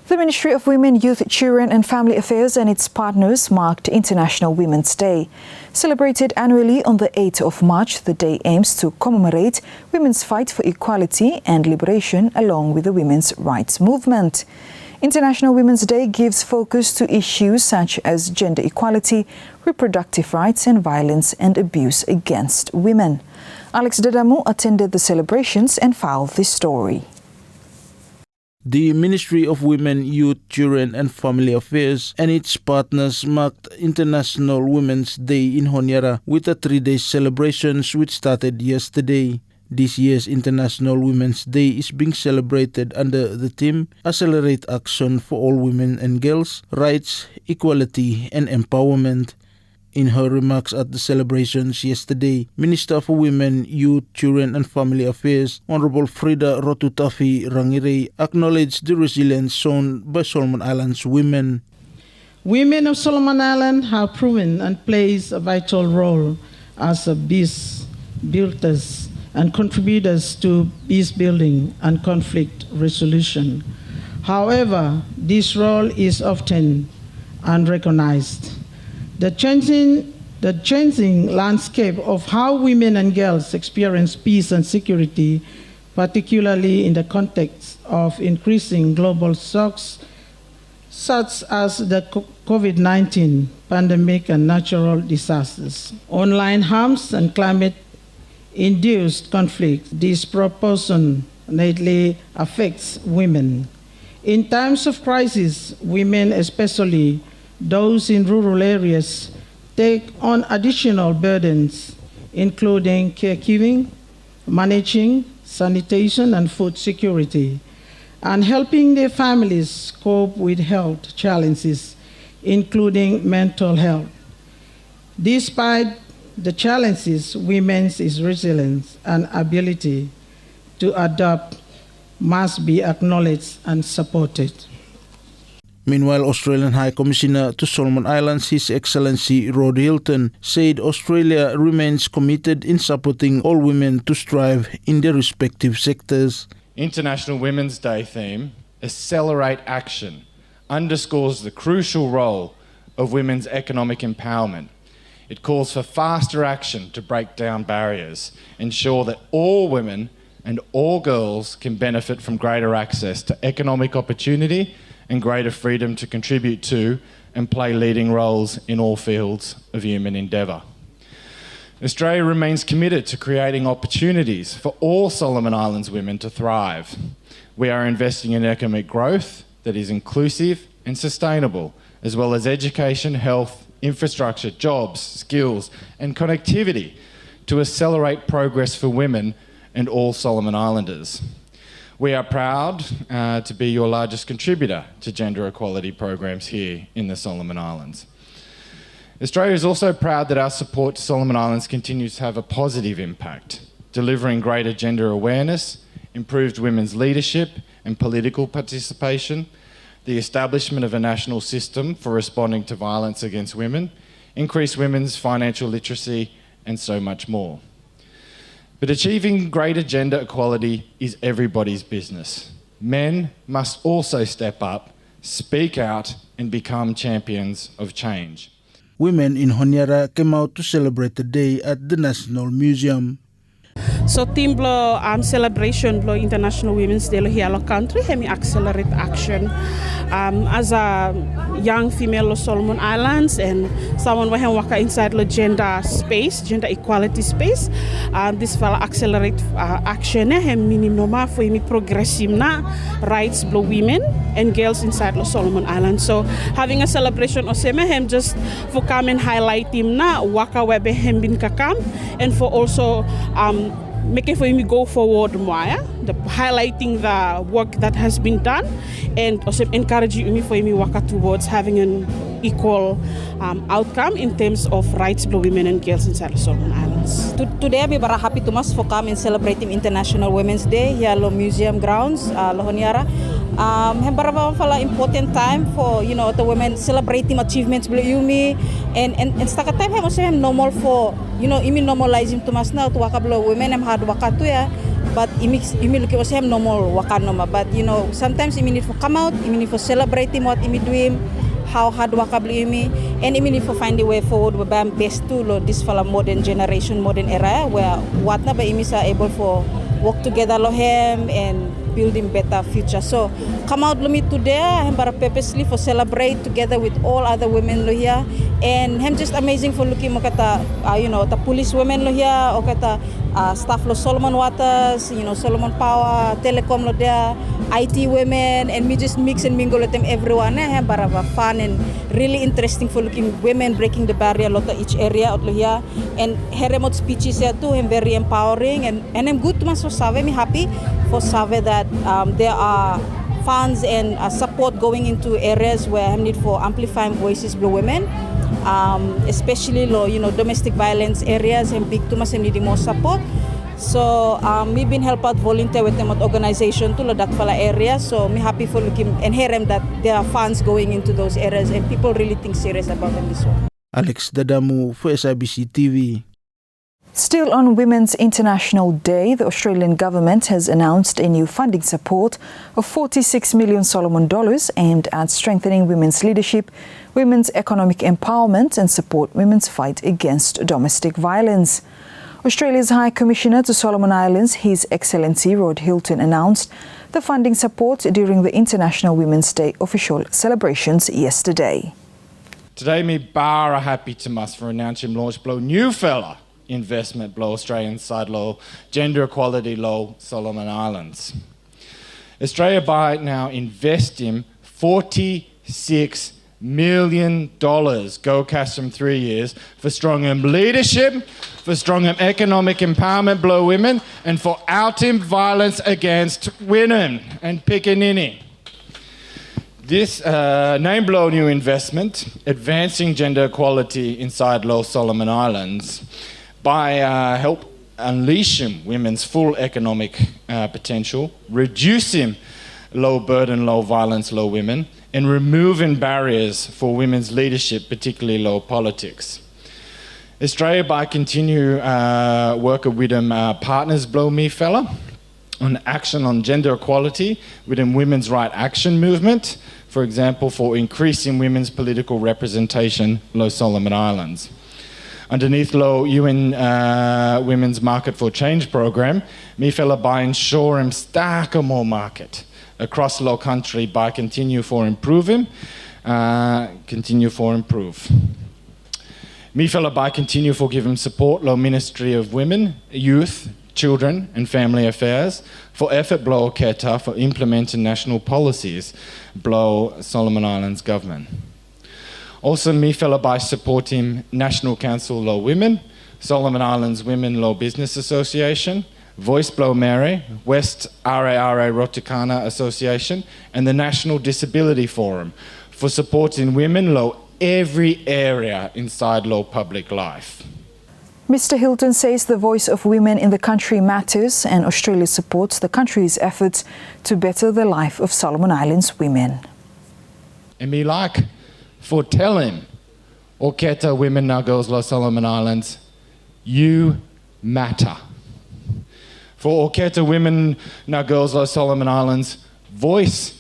The Ministry of Women, Youth, Children and Family Affairs and its partners marked International Women's Day. Celebrated annually on the 8th of March, the day aims to commemorate women's fight for equality and liberation along with the women's rights movement. International Women's Day gives focus to issues such as gender equality, reproductive rights and violence and abuse against women. Alex Dadamu attended the celebrations and filed this story. The Ministry of Women, Youth, Children and Family Affairs and its partners marked International Women's Day in Honiara with a 3-day celebrations which started yesterday. This year's International Women's Day is being celebrated under the theme Accelerate Action for All Women and Girls, Rights, Equality and Empowerment. In her remarks at the celebrations yesterday, Minister for Women, Youth, Children and Family Affairs, Honorable Frida Rotutafi Rangire, acknowledged the resilience shown by Solomon Islands women. Women of Solomon Island have proven and plays a vital role as peace builders and contributors to peace building and conflict resolution. However, this role is often unrecognized. The changing landscape of how women and girls experience peace and security, particularly in the context of increasing global shocks such as the COVID-19 pandemic and natural disasters, online harms and climate-induced conflict disproportionately affects women. In times of crisis, women, especially those in rural areas, take on additional burdens, including caregiving, managing sanitation and food security, and helping their families cope with health challenges, including mental health. Despite the challenges, women's resilience and ability to adapt must be acknowledged and supported. Meanwhile, Australian High Commissioner to Solomon Islands, His Excellency Rod Hilton, said Australia remains committed in supporting all women to strive in their respective sectors. International Women's Day theme, Accelerate Action, underscores the crucial role of women's economic empowerment. It calls for faster action to break down barriers, ensure that all women and all girls can benefit from greater access to economic opportunity and greater freedom to contribute to and play leading roles in all fields of human endeavour. Australia remains committed to creating opportunities for all Solomon Islands women to thrive. We are investing in economic growth that is inclusive and sustainable, as well as education, health, infrastructure, jobs, skills and connectivity to accelerate progress for women and all Solomon Islanders. We are proud to be your largest contributor to gender equality programs here in the Solomon Islands. Australia is also proud that our support to Solomon Islands continues to have a positive impact, delivering greater gender awareness, improved women's leadership and political participation, the establishment of a national system for responding to violence against women, increased women's financial literacy, and so much more. But achieving greater gender equality is everybody's business. Men must also step up, speak out, and become champions of change. Women in Honiara came out to celebrate the day at the National Museum. So team blo celebration blo International Women's Day lo here country hemi accelerate action as a young female of Solomon Islands and someone who work inside the gender space, gender equality space. This fala accelerate action hem minimum for hemi progressive na rights blo women and girls inside the Solomon Islands. So having a celebration oseme hem just for come and highlight him na waka webe hem bin kakam and for also making for him go forward more, the highlighting the work that has been done and also encouraging me for him work towards having an equal outcome in terms of rights for women and girls inside the Solomon Islands. Today we are happy to come and celebrate International Women's Day here at the museum grounds, La Honiara. Hembarava fala important time for the women celebrating achievements blo yumi and staka time hem also hem normal for imi normalizing to mas na to wakablo women hem hard wakatu ya but imi look was hem normal wakanoma but sometimes imi need for come out imi need for celebrating what imi doing how hard wakablo imi and imi need for find a way forward we bam best to lo this fala modern generation modern era where what na ba imi are able for work together lo hem and building better future. So come out lo me today hem bara purposely for celebrate together with all other women lo here and hem just amazing for looking mo kata the police women lo here o kata staff lo Solomon Waters, Solomon Power, Telecom lo there, IT women and me just mix and mingle with them everyone hem bara fun and really interesting for looking women breaking the barrier lot of each area lo here and her remote speeches here too hem very empowering and I'm good to myself save me happy for save that there are funds and support going into areas where I need for amplifying voices of women, especially domestic violence areas and big too much and needing more support. So we've been help out volunteer with them at organization to that fala area. So me happy for looking and hearing that there are funds going into those areas and people really think serious about them this one. Alex Dadamu for SIBC TV. Still on Women's International Day, the Australian government has announced a new funding support of $46 million Solomon aimed at strengthening women's leadership, women's economic empowerment and support women's fight against domestic violence. Australia's High Commissioner to Solomon Islands, His Excellency Rod Hilton, announced the funding support during the International Women's Day official celebrations yesterday. Today me bara happy to us for announcing launch blow new fella investment blow Australian side low gender equality low Solomon Islands. Australia by now investing $46 million go cash from 3 years for stronger leadership, for stronger economic empowerment blow women and for outing violence against women and pickaninny. This name blow new investment advancing gender equality inside low Solomon Islands by help unleashing women's full economic potential, reducing low burden, low violence, low women, and removing barriers for women's leadership, particularly low politics. Australia by continue work with them partners blow me fella on action on gender equality within women's right action movement, for example, for increasing women's political representation low Solomon Islands. Underneath low UN Women's Market for Change program, me fella by ensuring starker more market across low country by continue for improving, continue for improve. Me fella by continue for giving support low Ministry of Women, Youth, Children and Family Affairs for effort blow Keta for implementing national policies blow Solomon Islands government. Also, me fella by supporting National Council Law Women, Solomon Islands Women Law Business Association, Voice Blow Mary, West RARA Rotukana Association, and the National Disability Forum for supporting women law every area inside law public life. Mr. Hilton says the voice of women in the country matters and Australia supports the country's efforts to better the life of Solomon Islands women. And me like for telling Orketa women now girls Los Solomon Islands, you matter. For Orketa women now girls Los Solomon Islands, voice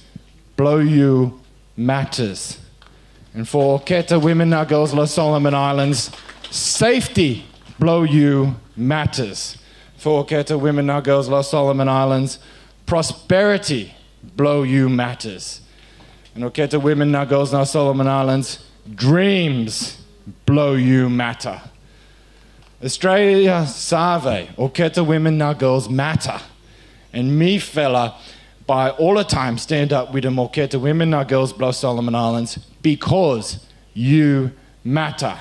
blow you matters. And for Orketa women now girls Los Solomon Islands, safety blow you matters. For Orketa women now girls Los Solomon Islands, prosperity blow you matters. And Orketa women now girls now Solomon Islands, dreams blow you matter. Australia Save, Orketa women now girls matter. And me fella, by all the time stand up with them Orketa women now girls blow Solomon Islands because you matter.